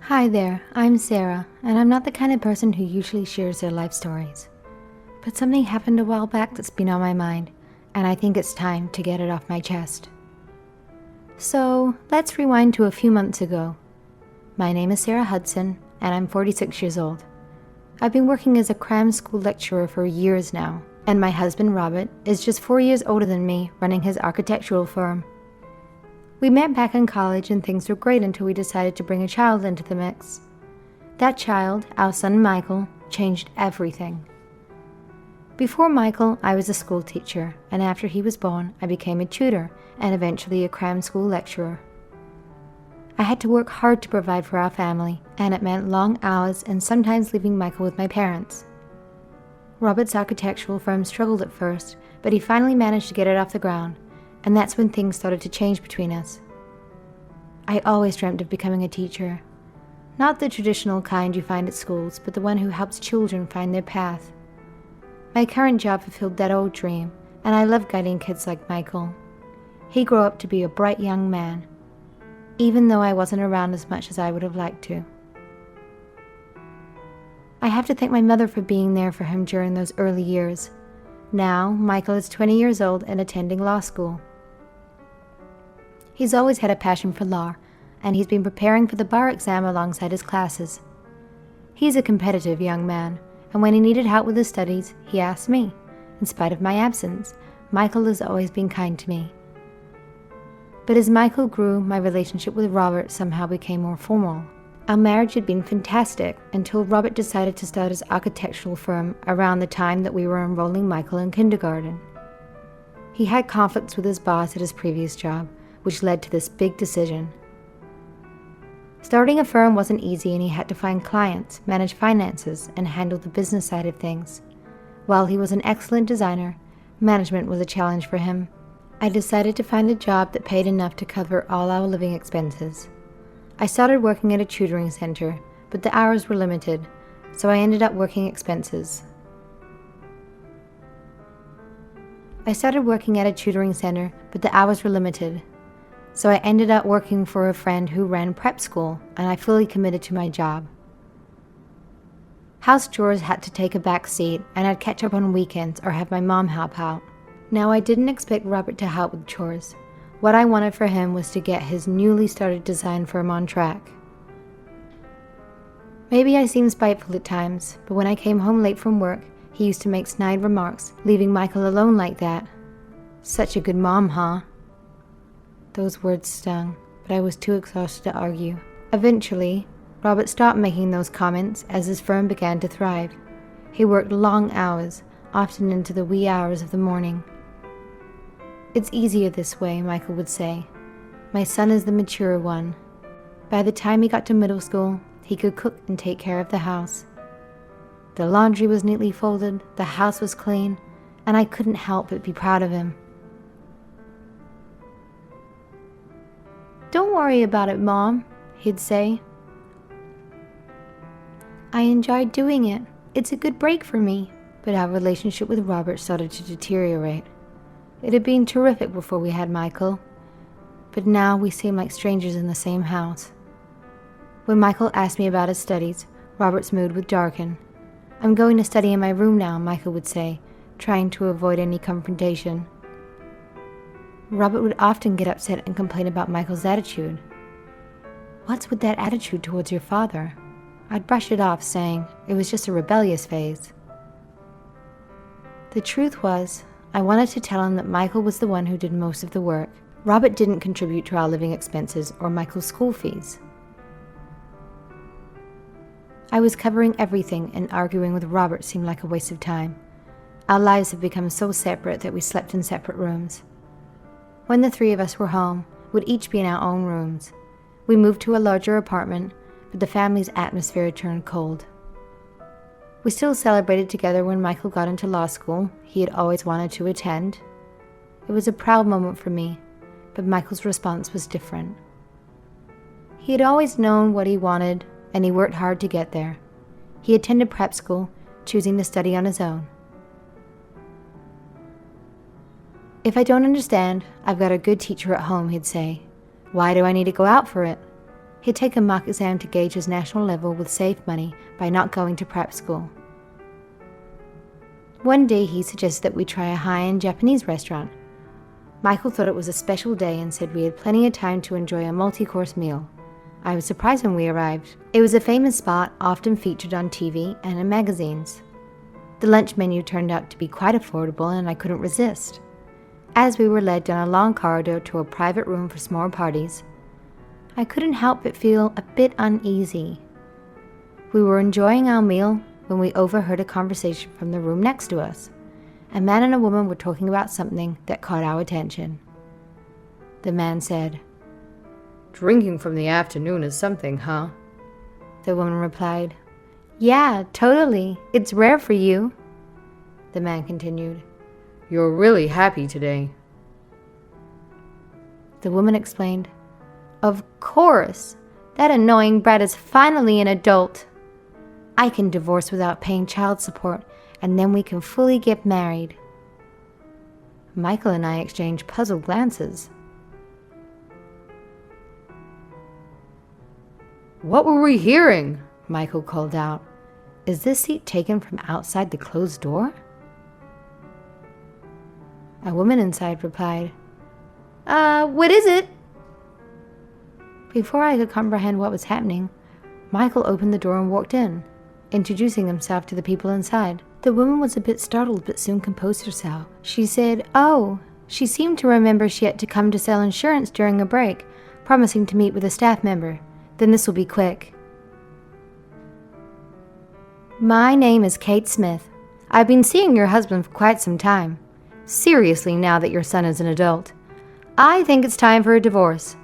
Hi there, I'm Sarah, and I'm not the kind of person who usually shares their life stories. But something happened a while back that's been on my mind, and I think it's time to get it off my chest. So, let's rewind to a few months ago. My name is Sarah Hudson, and I'm 46 years old. I've been working as a cram school lecturer for years now, and my husband Robert is just 4 years older than me, running his architectural firm. We met back in college and things were great until we decided to bring a child into the mix. That child, our son Michael, changed everything. Before Michael, I was a school teacher, and after he was born, I became a tutor and eventually a cram school lecturer. I had to work hard to provide for our family, and it meant long hours and sometimes leaving Michael with my parents. Robert's architectural firm struggled at first, but he finally managed to get it off the ground, and that's when things started to change between us. I always dreamt of becoming a teacher. Not the traditional kind you find at schools, but the one who helps children find their path. My current job fulfilled that old dream, and I love guiding kids like Michael. He grew up to be a bright young man, even though I wasn't around as much as I would have liked to. I have to thank my mother for being there for him during those early years. Now, Michael is 20 years old and attending law school. He's always had a passion for law, and he's been preparing for the bar exam alongside his classes. He's a competitive young man, and when he needed help with his studies, he asked me. In spite of my absence, Michael has always been kind to me. But as Michael grew, my relationship with Robert somehow became more formal. Our marriage had been fantastic until Robert decided to start his architectural firm around the time that we were enrolling Michael in kindergarten. He had conflicts with his boss at his previous job, which led to this big decision. Starting a firm wasn't easy, and he had to find clients, manage finances, and handle the business side of things. While he was an excellent designer, management was a challenge for him. I decided to find a job that paid enough to cover all our living expenses. I started working at a tutoring center, but the hours were limited, so I ended up working expenses. So I ended up working for a friend who ran prep school, and I fully committed to my job. House chores had to take a back seat, and I'd catch up on weekends or have my mom help out. Now, I didn't expect Robert to help with chores. What I wanted for him was to get his newly started design firm on track. Maybe I seemed spiteful at times, but when I came home late from work, he used to make snide remarks, leaving Michael alone like that. "Such a good mom, huh?" Those words stung, but I was too exhausted to argue. Eventually, Robert stopped making those comments as his firm began to thrive. He worked long hours, often into the wee hours of the morning. "It's easier this way," Michael would say. "My son is the mature one." By the time he got to middle school, he could cook and take care of the house. The laundry was neatly folded, the house was clean, and I couldn't help but be proud of him. "Don't worry about it, Mom," he'd say. I enjoyed doing it. It's a good break for me. But our relationship with Robert started to deteriorate. It had been terrific before we had Michael, but now we seem like strangers in the same house. When Michael asked me about his studies, Robert's mood would darken. "I'm going to study in my room now," Michael would say, trying to avoid any confrontation. Robert would often get upset and complain about Michael's attitude. "What's with that attitude towards your father?" I'd brush it off, saying it was just a rebellious phase. The truth was, I wanted to tell him that Michael was the one who did most of the work. Robert didn't contribute to our living expenses or Michael's school fees. I was covering everything, and arguing with Robert seemed like a waste of time. Our lives had become so separate that we slept in separate rooms. When the three of us were home, we'd each be in our own rooms. We moved to a larger apartment, but the family's atmosphere turned cold. We still celebrated together when Michael got into law school. He had always wanted to attend. It was a proud moment for me, but Michael's response was different. He had always known what he wanted, and he worked hard to get there. He attended prep school, choosing to study on his own. "If I don't understand, I've got a good teacher at home," he'd say. "Why do I need to go out for it?" He'd take a mock exam to gauge his national level with saved money by not going to prep school. One day he suggested that we try a high-end Japanese restaurant. Michael thought it was a special day and said we had plenty of time to enjoy a multi-course meal. I was surprised when we arrived. It was a famous spot often featured on TV and in magazines. The lunch menu turned out to be quite affordable and I couldn't resist. As we were led down a long corridor to a private room for small parties, I couldn't help but feel a bit uneasy. We were enjoying our meal when we overheard a conversation from the room next to us. A man and a woman were talking about something that caught our attention. The man said, "Drinking from the afternoon is something, huh?" The woman replied, "Yeah, totally. It's rare for you." The man continued, "You're really happy today." The woman explained, "Of course. That annoying brat is finally an adult. I can divorce without paying child support, and then we can fully get married." Michael and I exchanged puzzled glances. "What were we hearing?" Michael called out. "Is this seat taken from outside the closed door?" A woman inside replied, What is it?" Before I could comprehend what was happening, Michael opened the door and walked in, introducing himself to the people inside. The woman was a bit startled but soon composed herself. She said, "Oh, she seemed to remember she had to come to sell insurance during a break, promising to meet with a staff member. Then this will be quick." "My name is Kate Smith. I've been seeing your husband for quite some time. Seriously, now that your son is an adult, I think it's time for a divorce."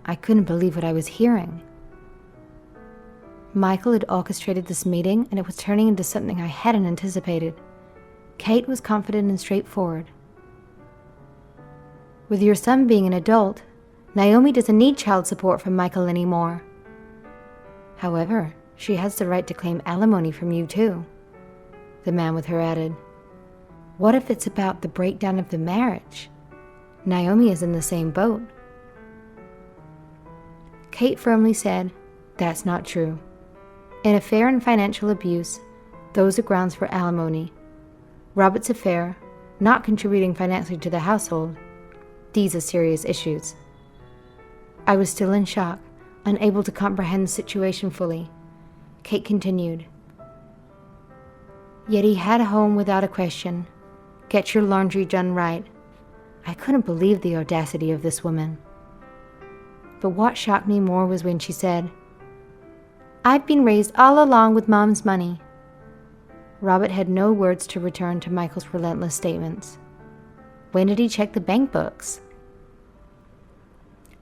I couldn't believe what I was hearing. Michael had orchestrated this meeting, and it was turning into something I hadn't anticipated. Kate was confident and straightforward. "With your son being an adult, Naomi doesn't need child support from Michael anymore. However, she has the right to claim alimony from you too," the man with her added. "What if it's about the breakdown of the marriage? Naomi is in the same boat." Kate firmly said, "That's not true. In affair and financial abuse, those are grounds for alimony. Robert's affair, not contributing financially to the household, these are serious issues." I was still in shock, unable to comprehend the situation fully. Kate continued, "Yet he had a home without a question. Get your laundry done right." I couldn't believe the audacity of this woman. But what shocked me more was when she said, "I've been raised all along with Mom's money." Robert had no words to return to Michael's relentless statements. When did he check the bank books?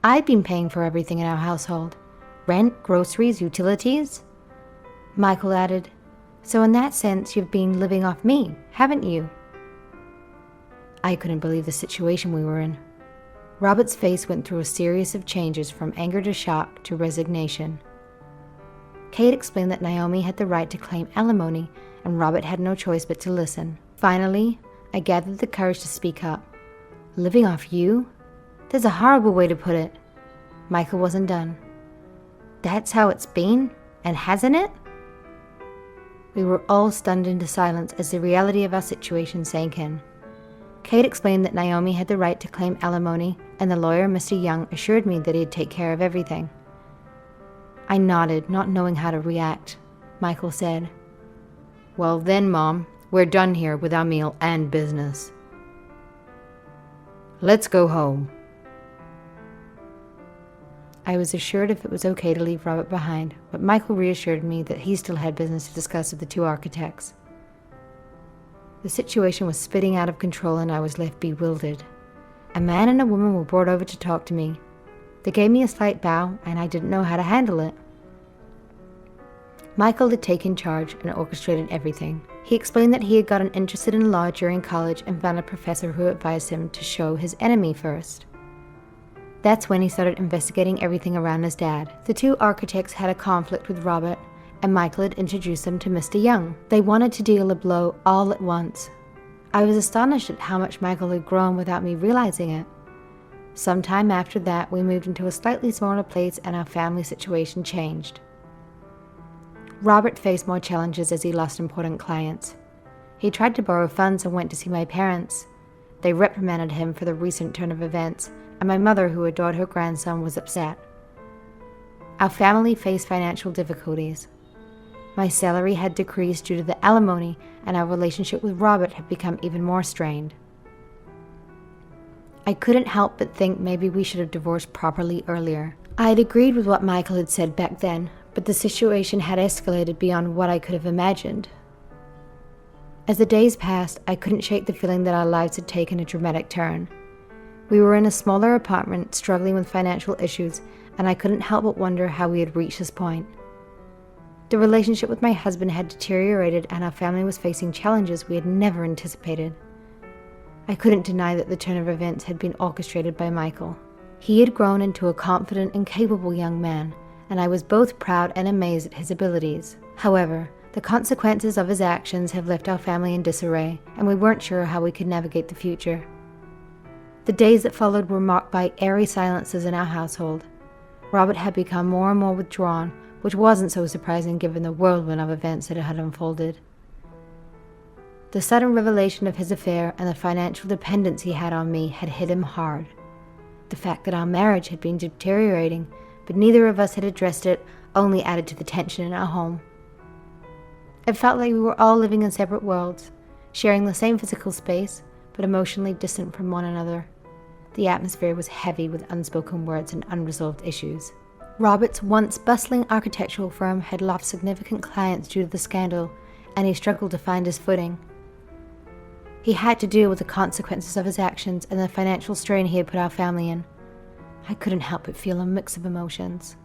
"I've been paying for everything in our household. Rent, groceries, utilities." Michael added, "So in that sense, you've been living off me, haven't you?" I couldn't believe the situation we were in. Robert's face went through a series of changes from anger to shock to resignation. Kate explained that Naomi had the right to claim alimony and Robert had no choice but to listen. Finally, I gathered the courage to speak up. "Living off you? There's a horrible way to put it." Michael wasn't done. "That's how it's been? And hasn't it?" We were all stunned into silence as the reality of our situation sank in. Kate explained that Naomi had the right to claim alimony, and the lawyer, Mr. Young, assured me that he'd take care of everything. I nodded, not knowing how to react. Michael said, "Well then, Mom, we're done here with our meal and business. Let's go home." I was assured if it was okay to leave Robert behind, but Michael reassured me that he still had business to discuss with the two architects. The situation was spitting out of control and I was left bewildered. A man and a woman were brought over to talk to me. They gave me a slight bow and I didn't know how to handle it. Michael had taken charge and orchestrated everything. He explained that he had gotten interested in law during college and found a professor who advised him to show his enemy first. That's when he started investigating everything around his dad. The two architects had a conflict with Robert, and Michael had introduced them to Mr. Young. They wanted to deal a blow all at once. I was astonished at how much Michael had grown without me realizing it. Sometime after that, we moved into a slightly smaller place and our family situation changed. Robert faced more challenges as he lost important clients. He tried to borrow funds and went to see my parents. They reprimanded him for the recent turn of events, and my mother, who adored her grandson, was upset. Our family faced financial difficulties. My salary had decreased due to the alimony, and our relationship with Robert had become even more strained. I couldn't help but think maybe we should have divorced properly earlier. I had agreed with what Michael had said back then, but the situation had escalated beyond what I could have imagined. As the days passed, I couldn't shake the feeling that our lives had taken a dramatic turn. We were in a smaller apartment, struggling with financial issues, and I couldn't help but wonder how we had reached this point. The relationship with my husband had deteriorated, and our family was facing challenges we had never anticipated. I couldn't deny that the turn of events had been orchestrated by Michael. He had grown into a confident and capable young man, and I was both proud and amazed at his abilities. However, the consequences of his actions have left our family in disarray, and we weren't sure how we could navigate the future. The days that followed were marked by eerie silences in our household. Robert had become more and more withdrawn, which wasn't so surprising given the whirlwind of events that had unfolded. The sudden revelation of his affair and the financial dependence he had on me had hit him hard. The fact that our marriage had been deteriorating, but neither of us had addressed it, only added to the tension in our home. It felt like we were all living in separate worlds, sharing the same physical space, but emotionally distant from one another. The atmosphere was heavy with unspoken words and unresolved issues. Robert's once bustling architectural firm had lost significant clients due to the scandal, and he struggled to find his footing. He had to deal with the consequences of his actions and the financial strain he had put our family in. I couldn't help but feel a mix of emotions.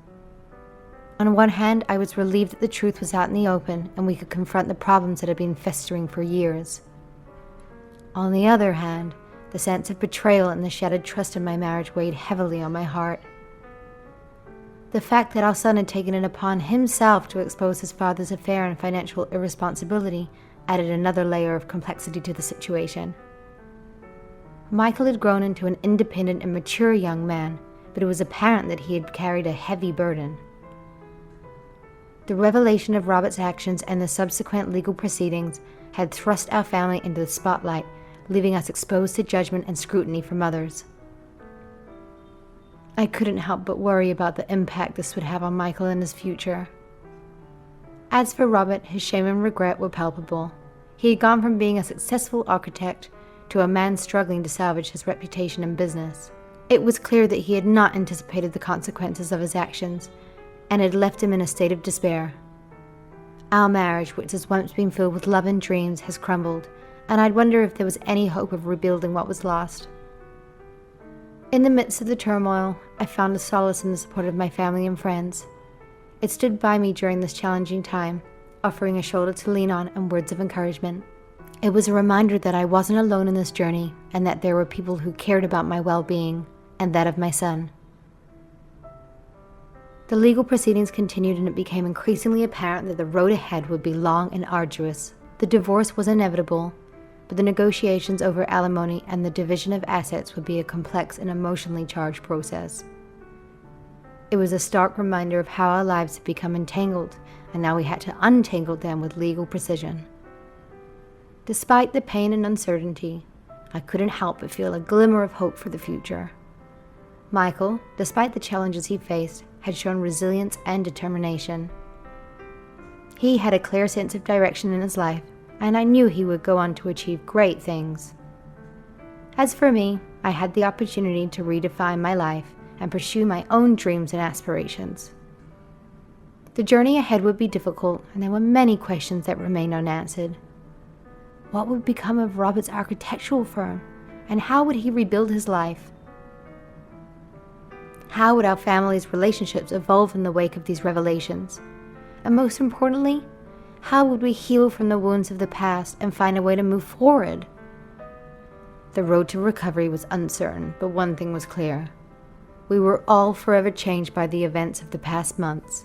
On one hand, I was relieved that the truth was out in the open and we could confront the problems that had been festering for years. On the other hand, the sense of betrayal and the shattered trust in my marriage weighed heavily on my heart. The fact that our son had taken it upon himself to expose his father's affair and financial irresponsibility added another layer of complexity to the situation. Michael had grown into an independent and mature young man, but it was apparent that he had carried a heavy burden. The revelation of Robert's actions and the subsequent legal proceedings had thrust our family into the spotlight, leaving us exposed to judgment and scrutiny from others. I couldn't help but worry about the impact this would have on Michael and his future. As for Robert, his shame and regret were palpable. He had gone from being a successful architect to a man struggling to salvage his reputation in business. It was clear that he had not anticipated the consequences of his actions, and had left him in a state of despair. Our marriage, which has once been filled with love and dreams, has crumbled, and I'd wonder if there was any hope of rebuilding what was lost. In the midst of the turmoil, I found a solace in the support of my family and friends. It stood by me during this challenging time, offering a shoulder to lean on and words of encouragement. It was a reminder that I wasn't alone in this journey, and that there were people who cared about my well-being, and that of my son. The legal proceedings continued, and it became increasingly apparent that the road ahead would be long and arduous. The divorce was inevitable, but the negotiations over alimony and the division of assets would be a complex and emotionally charged process. It was a stark reminder of how our lives had become entangled, and now we had to untangle them with legal precision. Despite the pain and uncertainty, I couldn't help but feel a glimmer of hope for the future. Michael, despite the challenges he faced, had shown resilience and determination. He had a clear sense of direction in his life, and I knew he would go on to achieve great things. As for me, I had the opportunity to redefine my life and pursue my own dreams and aspirations. The journey ahead would be difficult, and there were many questions that remained unanswered. What would become of Robert's architectural firm, and how would he rebuild his life? How would our family's relationships evolve in the wake of these revelations? And most importantly, how would we heal from the wounds of the past and find a way to move forward? The road to recovery was uncertain, but one thing was clear. We were all forever changed by the events of the past months.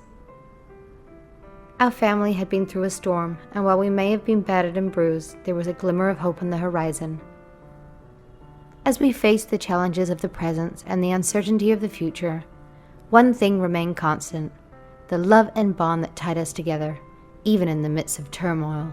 Our family had been through a storm, and while we may have been battered and bruised, there was a glimmer of hope on the horizon. As we faced the challenges of the present and the uncertainty of the future, one thing remained constant: the love and bond that tied us together, even in the midst of turmoil.